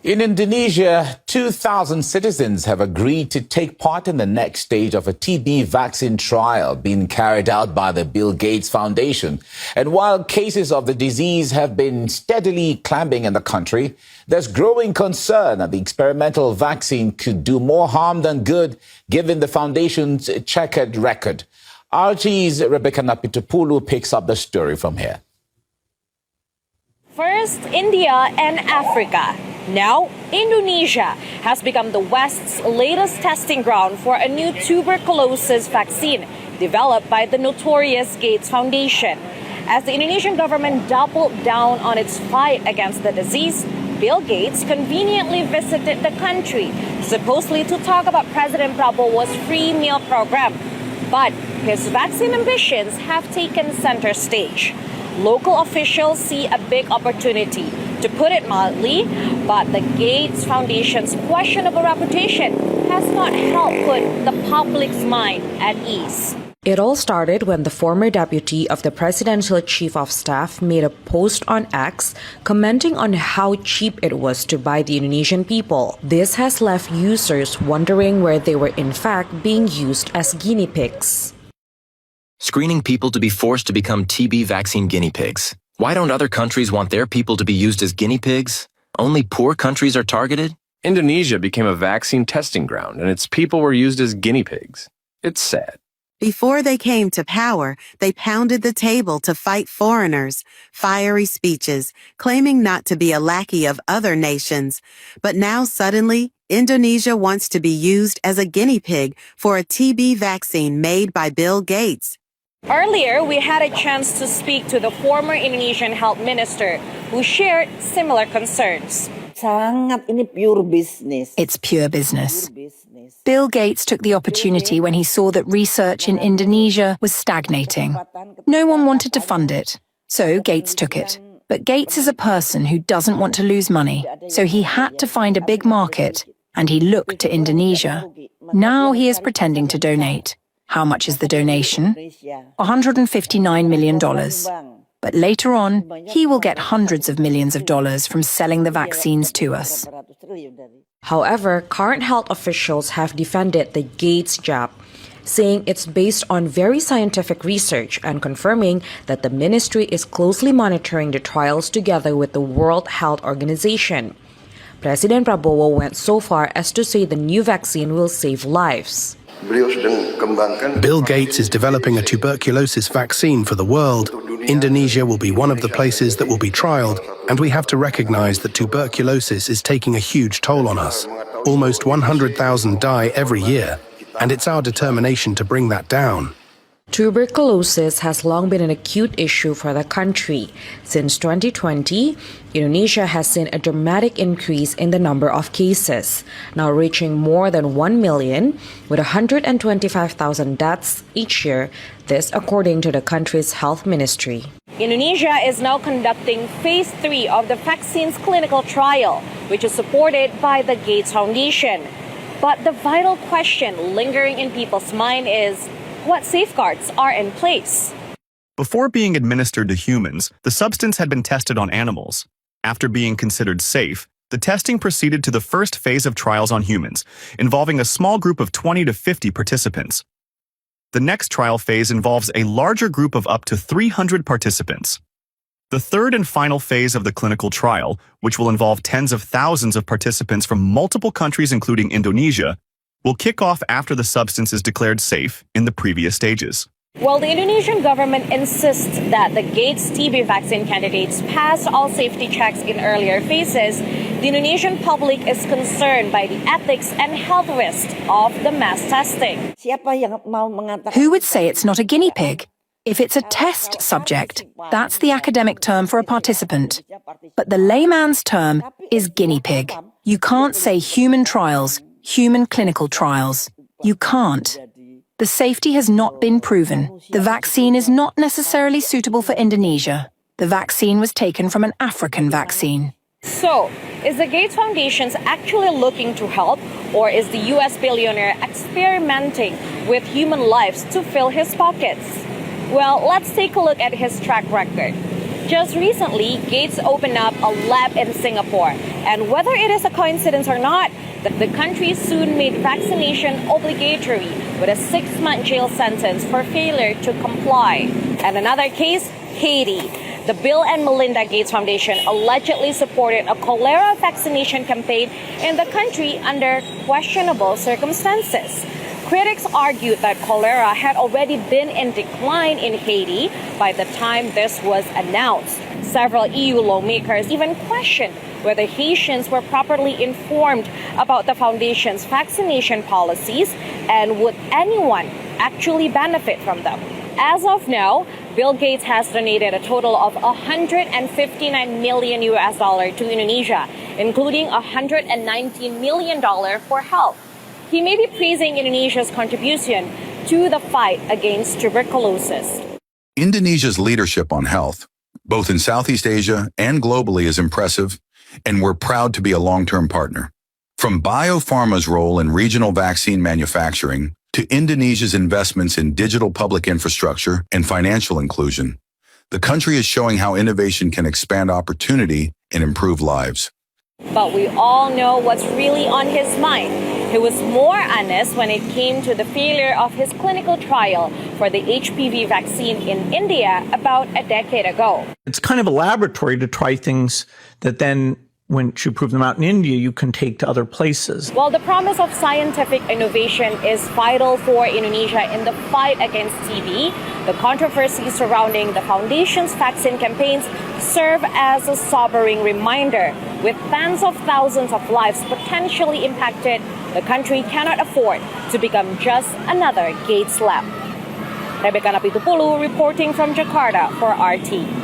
In Indonesia, 2,000 citizens have agreed to take part in the next stage of a TB vaccine trial being carried out by the Bill Gates Foundation. And while cases of the disease have been steadily climbing in the country, there's growing concern that the experimental vaccine could do more harm than good, given the foundation's checkered record. RG's Rebecca Napitupulu picks up the story from here. First, India and Africa. Now, Indonesia has become the West's latest testing ground for a new tuberculosis vaccine developed by the notorious Gates Foundation. As the Indonesian government doubled down on its fight against the disease, Bill Gates conveniently visited the country, supposedly to talk about President Prabowo's free meal program. But his vaccine ambitions have taken center stage. Local officials see a big opportunity, to put it mildly, but the Gates Foundation's questionable reputation has not helped put the public's mind at ease. It all started when the former deputy of the presidential chief of staff made a post on X commenting on how cheap it was to buy the Indonesian people. This has left users wondering where they were in fact being used as guinea pigs. Screening people to be forced to become TB vaccine guinea pigs. Why don't other countries want their people to be used as guinea pigs? Only poor countries are targeted? Indonesia became a vaccine testing ground, and its people were used as guinea pigs. It's sad. Before they came to power, they pounded the table to fight foreigners, fiery speeches, claiming not to be a lackey of other nations. But now suddenly, Indonesia wants to be used as a guinea pig for a TB vaccine made by Bill Gates. Earlier, we had a chance to speak to the former Indonesian health minister who shared similar concerns. It's pure business. Bill Gates took the opportunity when he saw that research in Indonesia was stagnating. No one wanted to fund it, so Gates took it. But Gates is a person who doesn't want to lose money, so he had to find a big market, and he looked to Indonesia. Now he is pretending to donate. How much is the donation? $159 million. But later on, he will get hundreds of millions of dollars from selling the vaccines to us. However, current health officials have defended the Gates jab, saying it's based on very scientific research and confirming that the ministry is closely monitoring the trials together with the World Health Organization. President Prabowo went so far as to say the new vaccine will save lives. Bill Gates is developing a tuberculosis vaccine for the world. Indonesia will be one of the places that will be trialed, and we have to recognize that tuberculosis is taking a huge toll on us. Almost 100,000 die every year, and it's our determination to bring that down. Tuberculosis has long been an acute issue for the country. Since 2020, Indonesia has seen a dramatic increase in the number of cases, now reaching more than 1 million, with 125,000 deaths each year, this according to the country's health ministry. Indonesia is now conducting phase 3 of the vaccine's clinical trial, which is supported by the Gates Foundation. But the vital question lingering in people's mind is, what safeguards are in place? Before being administered to humans, the substance had been tested on animals. After being considered safe, the testing proceeded to the first phase of trials on humans, involving a small group of 20 to 50 participants. The next trial phase involves a larger group of up to 300 participants. The third and final phase of the clinical trial, which will involve tens of thousands of participants from multiple countries including Indonesia, will kick off after the substance is declared safe in the previous stages. While the Indonesian government insists that the Gates TB vaccine candidates passed all safety checks in earlier phases, the Indonesian public is concerned by the ethics and health risks of the mass testing. Who would say it's not a guinea pig? If it's a test subject, that's the academic term for a participant. But the layman's term is guinea pig. You can't say human trials, human clinical trials. You can't. The safety has not been proven. The vaccine is not necessarily suitable for Indonesia. The vaccine was taken from an African vaccine. So, is the Gates Foundation actually looking to help, or is the US billionaire experimenting with human lives to fill his pockets? Well, let's take a look at his track record. Just recently, Gates opened up a lab in Singapore. And whether it is a coincidence or not, the country soon made vaccination obligatory with a 6-month jail sentence for failure to comply. And another case, Haiti. The Bill and Melinda Gates Foundation allegedly supported a cholera vaccination campaign in the country under questionable circumstances. Critics argued that cholera had already been in decline in Haiti by the time this was announced. Several EU lawmakers even questioned whether Haitians were properly informed about the foundation's vaccination policies and would anyone actually benefit from them. As of now, Bill Gates has donated a total of $159 million to Indonesia, including $119 million for health. He may be praising Indonesia's contribution to the fight against tuberculosis. Indonesia's leadership on health, both in Southeast Asia and globally, is impressive, and we're proud to be a long-term partner. From BioPharma's role in regional vaccine manufacturing to Indonesia's investments in digital public infrastructure and financial inclusion, the country is showing how innovation can expand opportunity and improve lives. But we all know what's really on his mind. He was more honest when it came to the failure of his clinical trial for the HPV vaccine in India about a decade ago. It's kind of a laboratory to try things that then, once you prove them out in India, you can take to other places. While the promise of scientific innovation is vital for Indonesia in the fight against TB, the controversy surrounding the foundation's vaccine campaigns serve as a sobering reminder. With tens of thousands of lives potentially impacted, the country cannot afford to become just another Gates lab. Rebecca Napitupulu reporting from Jakarta for RT.